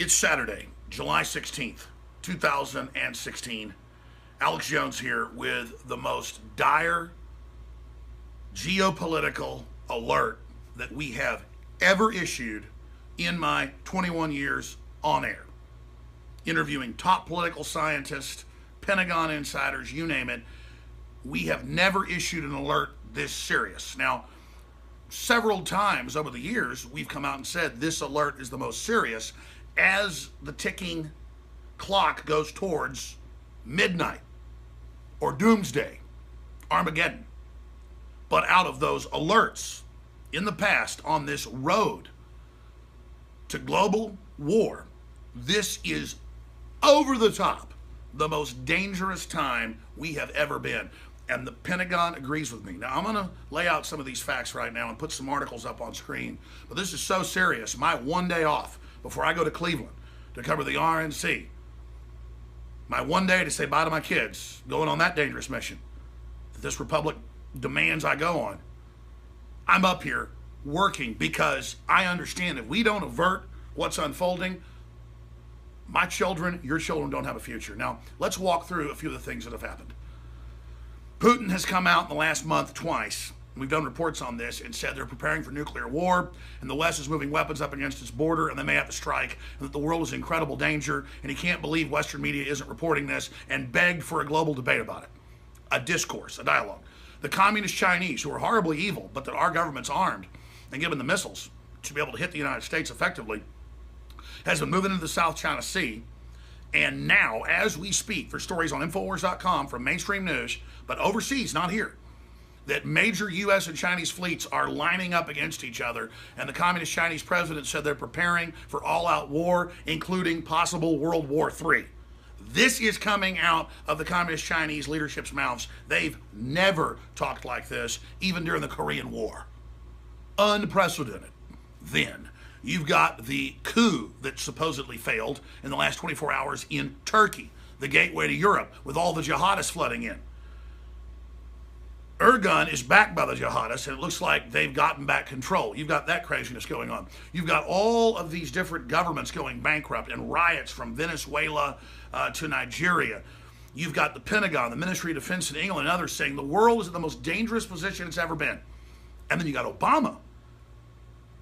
It's Saturday, July 16th, 2016. Alex Jones here with the most dire geopolitical alert that we have ever issued in my 21 years on air. Interviewing top political scientists, Pentagon insiders, you name it. We have never issued an alert this serious. Now, several times over the years, we've come out and said this alert is the most serious as the ticking clock goes towards midnight or doomsday, Armageddon. But out of those alerts in the past on this road to global war, this is over the top the most dangerous time we have ever been. And the Pentagon agrees with me. Now, I'm going to lay out some of these facts right now and put some articles up on screen. But this is so serious. My one day off before I go to Cleveland to cover the RNC. My one day to say bye to my kids going on that dangerous mission that this republic demands I go on. I'm up here working because I understand if we don't avert what's unfolding, my children, your children don't have a future. Now, let's walk through a few of the things that have happened. Putin has come out in the last month twice. We've done reports on this and said they're preparing for nuclear war, and the West is moving weapons up against its border, and they may have to strike, and that the world is in incredible danger, and he can't believe Western media isn't reporting this, and begged for a global debate about it. A discourse, a dialogue. The communist Chinese, who are horribly evil, but that our government's armed and given the missiles to be able to hit the United States effectively, has been moving into the South China Sea. And now, as we speak, for stories on Infowars.com from mainstream news, but overseas, not here, that major U.S. and Chinese fleets are lining up against each other, and the communist Chinese president said they're preparing for all-out war, including possible World War III. This is coming out of the communist Chinese leadership's mouths. They've never talked like this, even during the Korean War. Unprecedented. Then, you've got the coup that supposedly failed in the last 24 hours in Turkey, the gateway to Europe, with all the jihadists flooding in. Erdogan is backed by the jihadists, and it looks like they've gotten back control. You've got that craziness going on. You've got all of these different governments going bankrupt and riots from Venezuela to Nigeria. You've got the Pentagon, the Ministry of Defense in England, and others saying the world is in the most dangerous position it's ever been. And then you got Obama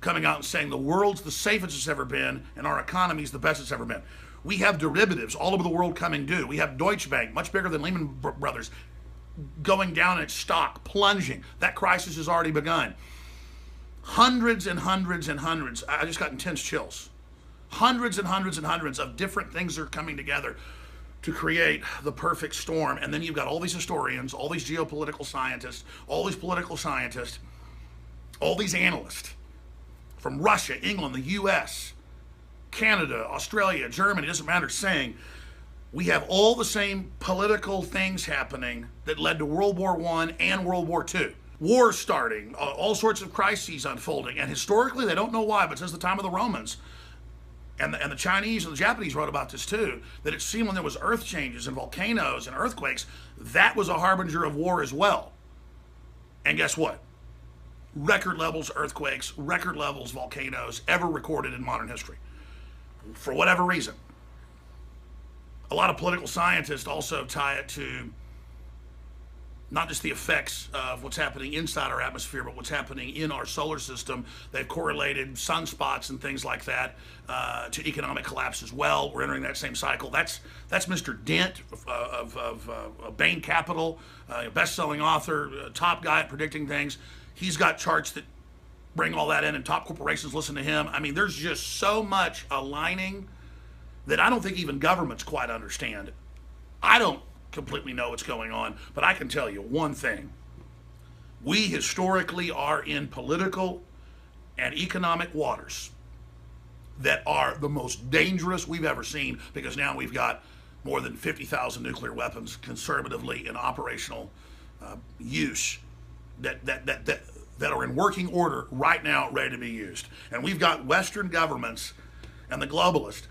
coming out and saying the world's the safest it's ever been and our economy's the best it's ever been. We have derivatives all over the world coming due. We have Deutsche Bank, much bigger than Lehman Brothers, going down in its stock, plunging. That crisis has already begun. Hundreds and hundreds and hundreds. I just got intense chills. Hundreds and hundreds and hundreds of different things are coming together to create the perfect storm. And then you've got all these historians, all these geopolitical scientists, all these political scientists, all these analysts from Russia, England, the U.S., Canada, Australia, Germany, it doesn't matter, saying we have all the same political things happening that led to World War I and World War II. Wars starting, all sorts of crises unfolding, and historically, they don't know why, but since the time of the Romans, and the Chinese and the Japanese wrote about this too, that it seemed when there was earth changes and volcanoes and earthquakes, that was a harbinger of war as well. And guess what? Record levels earthquakes, record levels volcanoes ever recorded in modern history. For whatever reason. A lot of political scientists also tie it to not just the effects of what's happening inside our atmosphere, but what's happening in our solar system. They've correlated sunspots and things like that to economic collapse as well. We're entering that same cycle. That's Mr. Dent of Bain Capital, best-selling author, top guy at predicting things. He's got charts that bring all that in, and top corporations listen to him. I mean, there's just so much aligning that I don't think even governments quite understand. I don't completely know what's going on, but I can tell you one thing. We historically are in political and economic waters that are the most dangerous we've ever seen, because now we've got more than 50,000 nuclear weapons conservatively in operational use that are in working order right now, ready to be used. And we've got Western governments and the globalists,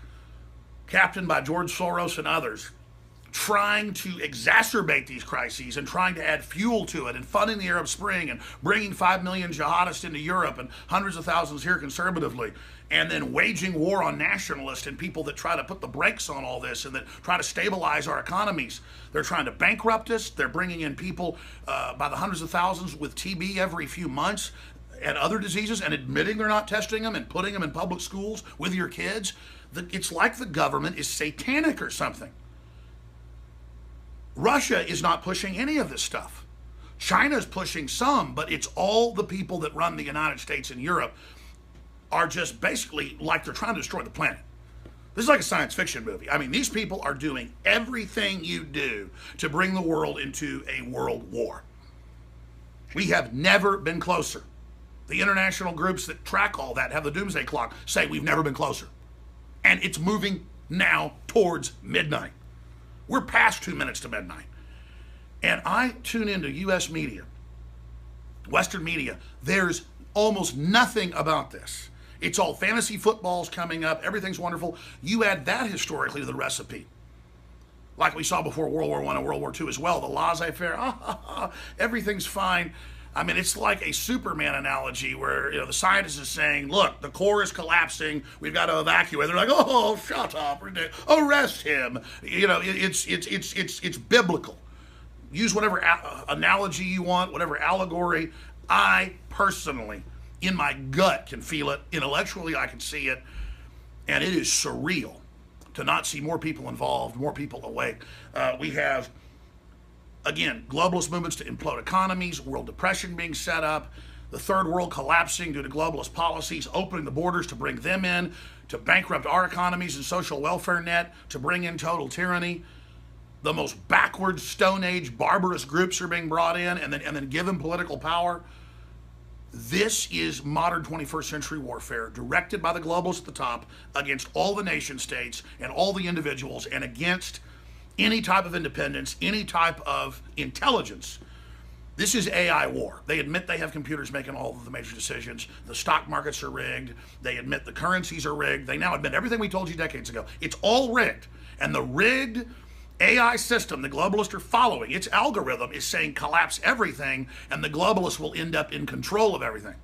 captained by George Soros and others, trying to exacerbate these crises and trying to add fuel to it and funding the Arab Spring and bringing 5 million jihadists into Europe and hundreds of thousands here conservatively, and then waging war on nationalists and people that try to put the brakes on all this and that try to stabilize our economies. They're trying to bankrupt us. They're bringing in people by the hundreds of thousands with TB every few months and other diseases and admitting they're not testing them and putting them in public schools with your kids. It's like the government is satanic or something. Russia is not pushing any of this stuff. China is pushing some, but it's all the people that run the United States and Europe are just basically like they're trying to destroy the planet. This is like a science fiction movie. I mean, these people are doing everything you do to bring the world into a world war. We have never been closer. The international groups that track all that, have the doomsday clock, say we've never been closer. And it's moving now towards midnight. We're past 2 minutes to midnight. And I tune into U.S. media, Western media. There's almost nothing about this. It's all fantasy footballs coming up. Everything's wonderful. You add that historically to the recipe. Like we saw before World War I and World War II as well. The laissez-faire, everything's fine. I mean, it's like a Superman analogy where, the scientist is saying, look, the core is collapsing. We've got to evacuate. They're like, oh, shut up. Arrest him. It's biblical. Use whatever analogy you want, whatever allegory. I personally, in my gut, can feel it. Intellectually, I can see it. And it is surreal to not see more people involved, more people awake. We have, again, globalist movements to implode economies, world depression being set up, the third world collapsing due to globalist policies, opening the borders to bring them in, to bankrupt our economies and social welfare net, to bring in total tyranny. The most backwards, Stone Age, barbarous groups are being brought in and then given political power. This is modern 21st century warfare directed by the globalists at the top against all the nation states and all the individuals and against any type of independence, any type of intelligence. This is AI war. They admit they have computers making all of the major decisions. The stock markets are rigged. They admit the currencies are rigged. They now admit everything we told you decades ago. It's all rigged. And the rigged AI system the globalists are following, its algorithm is saying collapse everything, and the globalists will end up in control of everything.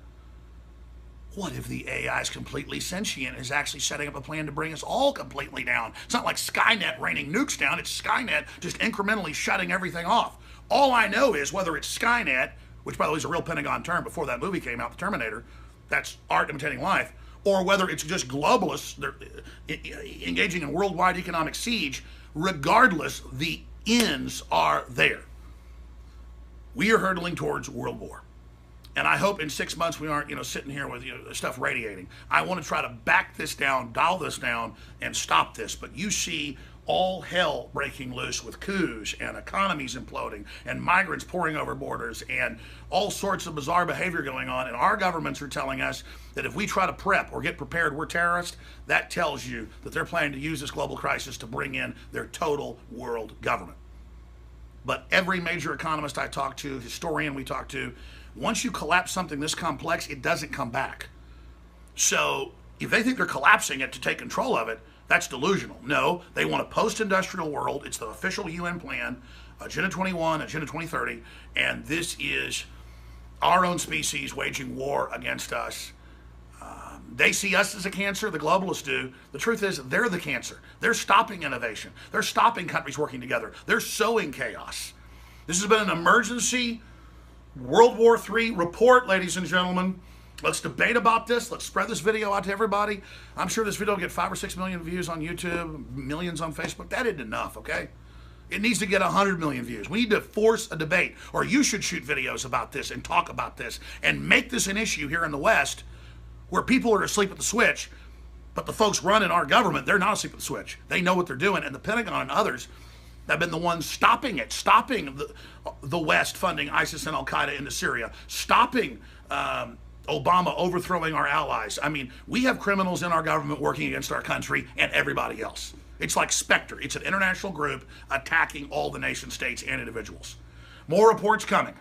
What if the AI is completely sentient and is actually setting up a plan to bring us all completely down? It's not like Skynet raining nukes down. It's Skynet just incrementally shutting everything off. All I know is whether it's Skynet, which by the way is a real Pentagon term before that movie came out, The Terminator, that's art imitating life, or whether it's just globalists they're engaging in worldwide economic siege. Regardless, the ends are there. We are hurtling towards world war. And I hope in 6 months we aren't, sitting here with stuff radiating. I want to try to back this down, dial this down, and stop this. But you see all hell breaking loose with coups and economies imploding and migrants pouring over borders and all sorts of bizarre behavior going on. And our governments are telling us that if we try to prep or get prepared, we're terrorists. That tells you that they're planning to use this global crisis to bring in their total world government. But every major economist I talk to, historian we talk to, once you collapse something this complex, it doesn't come back. So if they think they're collapsing it to take control of it, that's delusional. No, they want a post-industrial world. It's the official UN plan, Agenda 21, Agenda 2030, and this is our own species waging war against us. They see us as a cancer, the globalists do. The truth is, they're the cancer. They're stopping innovation. They're stopping countries working together. They're sowing chaos. This has been an emergency World War III report, ladies and gentlemen. Let's debate about this. Let's spread this video out to everybody. I'm sure this video will get 5 or 6 million views on YouTube, millions on Facebook. That isn't enough, okay? It needs to get 100 million views. We need to force a debate, or you should shoot videos about this and talk about this and make this an issue here in the West where people are asleep at the switch, but the folks running our government, they're not asleep at the switch. They know what they're doing, and the Pentagon and others have been the ones stopping it, stopping the West funding ISIS and Al-Qaeda into Syria, stopping Obama overthrowing our allies. I mean, we have criminals in our government working against our country and everybody else. It's like Spectre. It's an international group attacking all the nation states and individuals. More reports coming.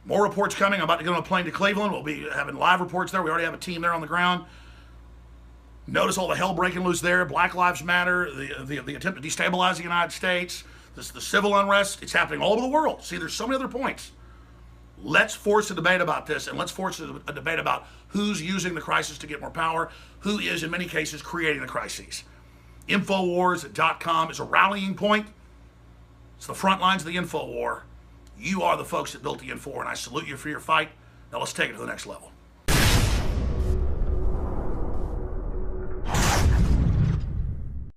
More reports coming. I'm about to get on a plane to Cleveland. We'll be having live reports there. We already have a team there on the ground. Notice all the hell breaking loose there. Black Lives Matter, the attempt to destabilize the United States. the civil unrest, it's happening all over the world. See, there's so many other points. Let's force a debate about this, and let's force a debate about who's using the crisis to get more power, who is, in many cases, creating the crises. Infowars.com is a rallying point. It's the front lines of the info war. You are the folks that built the Info War, and I salute you for your fight. Now let's take it to the next level.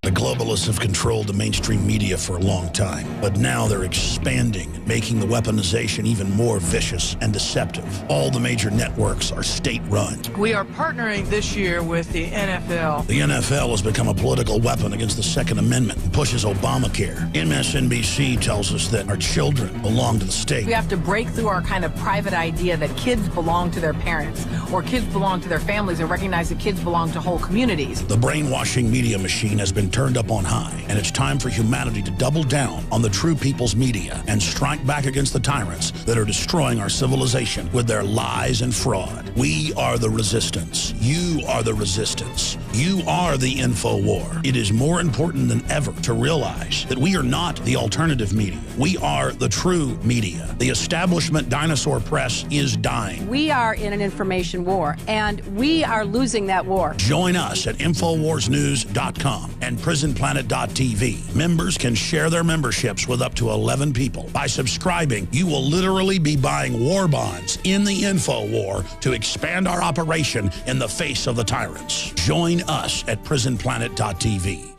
The globalists have controlled the mainstream media for a long time, but now they're expanding and making the weaponization even more vicious and deceptive. All the major networks are state-run. We are partnering this year with the NFL. The NFL has become a political weapon against the Second Amendment and pushes Obamacare. MSNBC tells us that our children belong to the state. We have to break through our kind of private idea that kids belong to their parents or kids belong to their families and recognize that kids belong to whole communities. The brainwashing media machine has been turned up on high, and it's time for humanity to double down on the true people's media and strike back against the tyrants that are destroying our civilization with their lies and fraud. We are the resistance. You are the resistance. You are the info war. It is more important than ever to realize that we are not the alternative media. We are the true media. The establishment dinosaur press is dying. We are in an information war, and we are losing that war. Join us at InfoWarsNews.com and PrisonPlanet.tv. Members can share their memberships with up to 11 people. By subscribing, you will literally be buying war bonds in the info war to expand our operation in the face of the tyrants. Join us at PrisonPlanet.tv.